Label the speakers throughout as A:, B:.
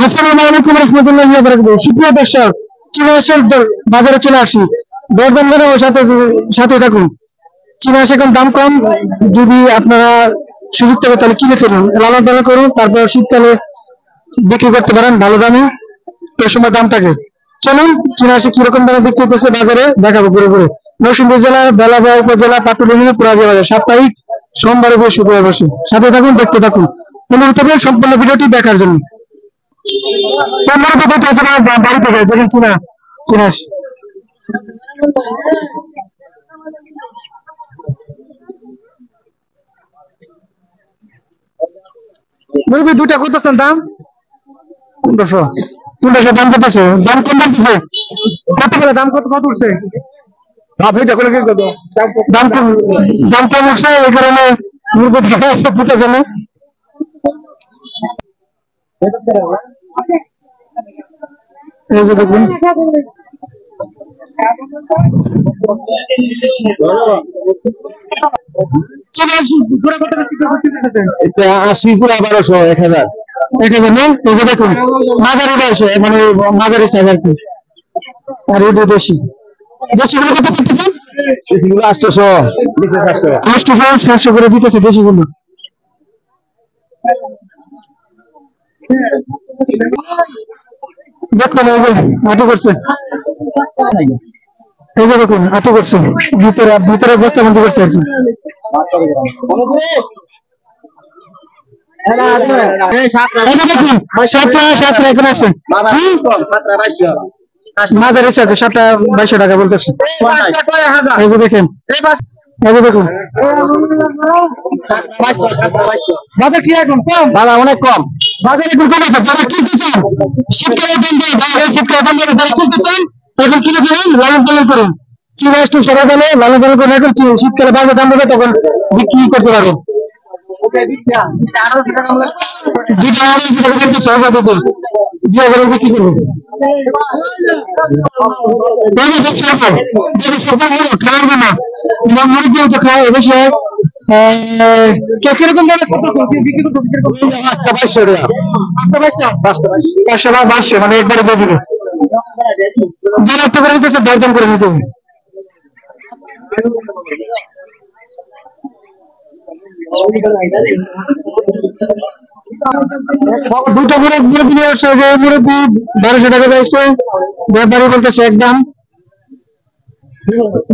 A: আসসালামু আলাইকুম রহমতুল্লাহি ওয়া বারাকাতুহু। সুপ্রিয় দর্শক, চীনা হাঁসের বাজারে চলে আসি। দরদাম করে ও সাথে সাথে থাকুন। চীনা হাঁস এখন দাম কম, যদি আপনারা সুযোগ থাকে তাহলে কিনে ফেলুন, লালন পালন করুন, তারপর শীতকালে বিক্রি করতে পারেন ভালো দামে। এই সময় দাম থাকে। চলুন চীনা হাঁস কিরকম দামে বিক্রি হতেছে বাজারে দেখাবো ঘুরে ঘুরে। নরসিংদী জেলার বেলাবা উপজেলা পাটুলি ইউনিয়ন পুরাজি বাজার, সাপ্তাহিক সোমবার ও বৃহস্পতিবার বসে। সাথে থাকুন, দেখতে থাকুন। অনুরোধ থাকবে সম্পূর্ণ ভিডিওটি দেখার জন্য। বাড়ি থেকে দেখেন চীনা চীনা হাঁস। মুরগি দুটা কত দাম? 1500। 1500 দাম কত আছে? দাম কম বলতেছে কত করে? দাম কত কত উঠছে? দাম কম, দাম কম উঠছে, এই কারণে মুরগি দেখা যাচ্ছে ফুটেছে না। এই যে দেখুন, এটা 80 পুরা 1200 1000 1000 না। এই যে দেখুন মাঝারি বয়স, মানে মাঝারি সাইজ আর কি। আর এই দেশি দেশিগুলো কত করতেছে? দেশিগুলো 800 800 700 করে দিতেছে দেশিগুলো। দেখুন এই যে আটু করছে, এই যে দেখুন আটু করছে, ভিতরে ভিতরে বস্তা বন্ধ করছে আর কি। মাঝারি সাথে 7,200 টাকা বলতেছে। এই যে দেখেন, এই যে দেখুন বাজার কি এখন কম? বাজার অনেক কম, বাজার এখন কম আছে। যারা কিনতে চান শীতকালের দাম দিয়ে শীতকালের দাম দিয়ে যারা কিনতে চান এখন কিনে ফেলুন, লালন পালন করুন। চীনা একটু সবাই বলে লালন পালন করে এখন শীতকালে বাজার দাম দেবে, তখন বিক্রি করতে পারবেন। বিক্রি করবো খায় বেশি হয়। কিরকম দামে বিক্রি করতে? 500 মানে একবারে দিয়ে দিবে। যারা একটু করে নিতেছে দরদাম করে নিতে হবে। দুটো মুরব্বী নিয়ে আসছে, যে মুরব্বী 1200 টাকা যাচ্ছে, ব্যাপারী বলতেছে একদম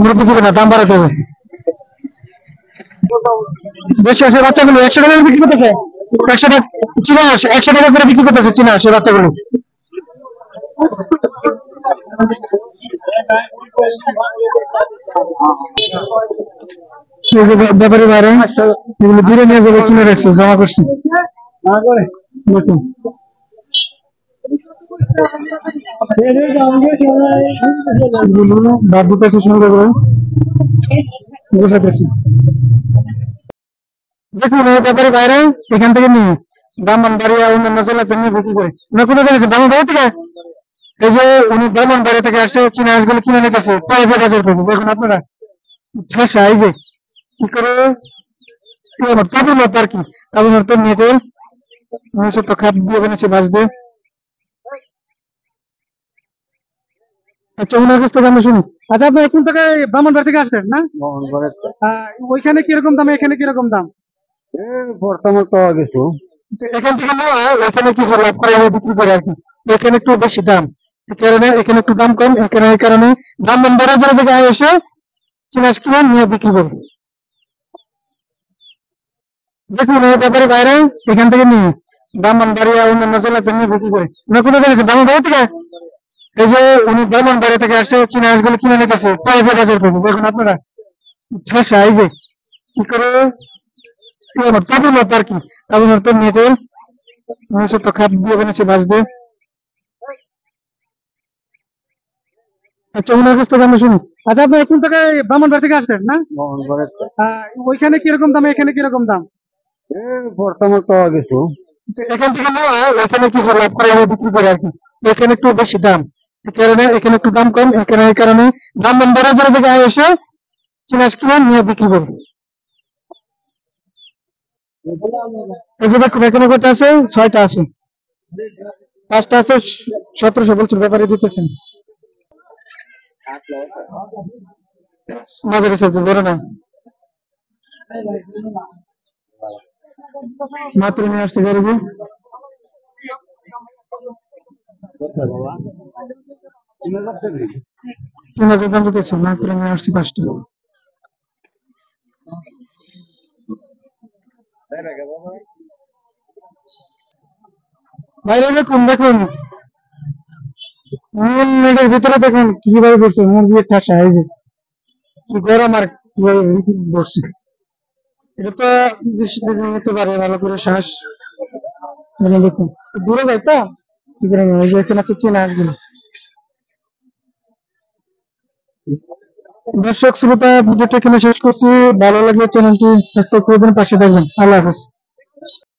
A: মুরব্বী দিবে না, দাম বাড়াতে হবে। বেশি আসে বাচ্চাগুলো 100 টাকা বিক্রি করতেছে, 100 টাকা চীনা হাঁস 100 টাকা করে বিক্রি করতেছে চীনা হাঁসের বাচ্চাগুলো। ব্যাপারী বাইরে এগুলো দূরে নিয়ে যাবে, কিনে রাখছে, জমা করছে। দেখুন বাদ দিতেছে সুন্দর করে বসাতেছে। দেখুন এই ব্যাপারী বাইরে এখান থেকে নিয়ে ব্রাহ্মণবাড়িয়া অন্যান্য জেলাতে নিয়ে বিক্রি করে। না কোথায় দেখেছে? ব্রাহ্মণবাড়ি থেকে। এই যে উনি ব্রাহ্মণবাড়ি থেকে আসছে, চীনা হাঁসগুলো কিনে নিতেছে প্রাইভেট বাজার থেকে। দেখুন আপনারা ঠেসা এই যে কি করে তাবুর মতো আর কি, তাবুর মতো নেটে নিচে তো খাপ দিয়ে বানিয়েছে বাঁশ দিয়ে। আচ্ছা ওনার কাছ থেকে আমরা শুনি। আচ্ছা আপনি কোন থেকে? ব্রাহ্মণবাড়ি থেকে আসছেন না? ওইখানে কিরকম দাম, এখানে কিরকম দাম? বর্তমান তো কিছু এখান থেকে ওইখানে কি করে লাভ করে বিক্রি করে আর কি। এখানে একটু বেশি দাম, এই কারণে এখানে একটু দাম কম, এখানে এই কারণে ব্রাহ্মণবাড়ি জেলা থেকে এসে চীনা হাঁস কিনে নিয়ে বিক্রি করে। দেখুন এই ব্যাপারী বাইরে এখান থেকে নিয়ে ব্রাহ্মণবাড়িয়া অন্যান্য জেলাতে নিয়ে বিক্রি করে। না কোথায় দেখেছে? ব্রাহ্মণবাড়ি থেকে। এই যে উনি ব্রাহ্মণবাড়ি থেকে আসছে, চীনা হাঁসগুলো কিনে নিতেছে প্রাইভেট বাজার থেকে। দেখুন আপনারা ঠেসা এই যে কি করে তাবুর মতো আর কি, তাবুর মতো নেটে নিচে তো খাপ দিয়ে বানিয়েছে বাঁশ দিয়ে। আচ্ছা ওনার কাছ থেকে আমরা শুনি। আচ্ছা আপনি কোন থেকে? ব্রাহ্মণবাড়ি থেকে আসছেন না? ওইখানে কিরকম দাম, এখানে কিরকম দাম? বর্তমান তো কিছু এখান থেকে ওইখানে কি করে লাভ করে বিক্রি করে আর কি। এখানে একটু বেশি দাম, এই কারণে এখানে একটু দাম কম, এখানে এই কারণে ব্রাহ্মণবাড়ি জেলা থেকে এসে চীনা হাঁস কিনে নিয়ে বিক্রি করে। এই যে দেখুন এখানে কটা আছে? 6টা আছে। পাঁচটা আছে 1700 ব্যাপারে দিতেছেন মাঝারি সাইজ বড় না মাত্র নিয়ে আসতে পারবো 3000 দাম দিতেছে মাত্র নিয়ে আসছি পাঁচটা বাইরে দেখুন দেখুন নেটের ভিতরে দেখুন কিভাবে বসছে মুরগির ঠাসা এই যে কি গরম আর কিভাবে বসছে এটা তো বৃষ্টিতে নিতে পারে ভালো করে শ্বাস দেখুন দূরে যায় তো কি করে ওই যে এখানে আছে চেনা আসগুলো দর্শক শ্রোতা ভিডিওটা এখানে শেষ করছি ভালো লাগলে চ্যানেলটি সাবস্ক্রাইব করে দিন পাশে থাকবেন আল্লাহ হাফেজ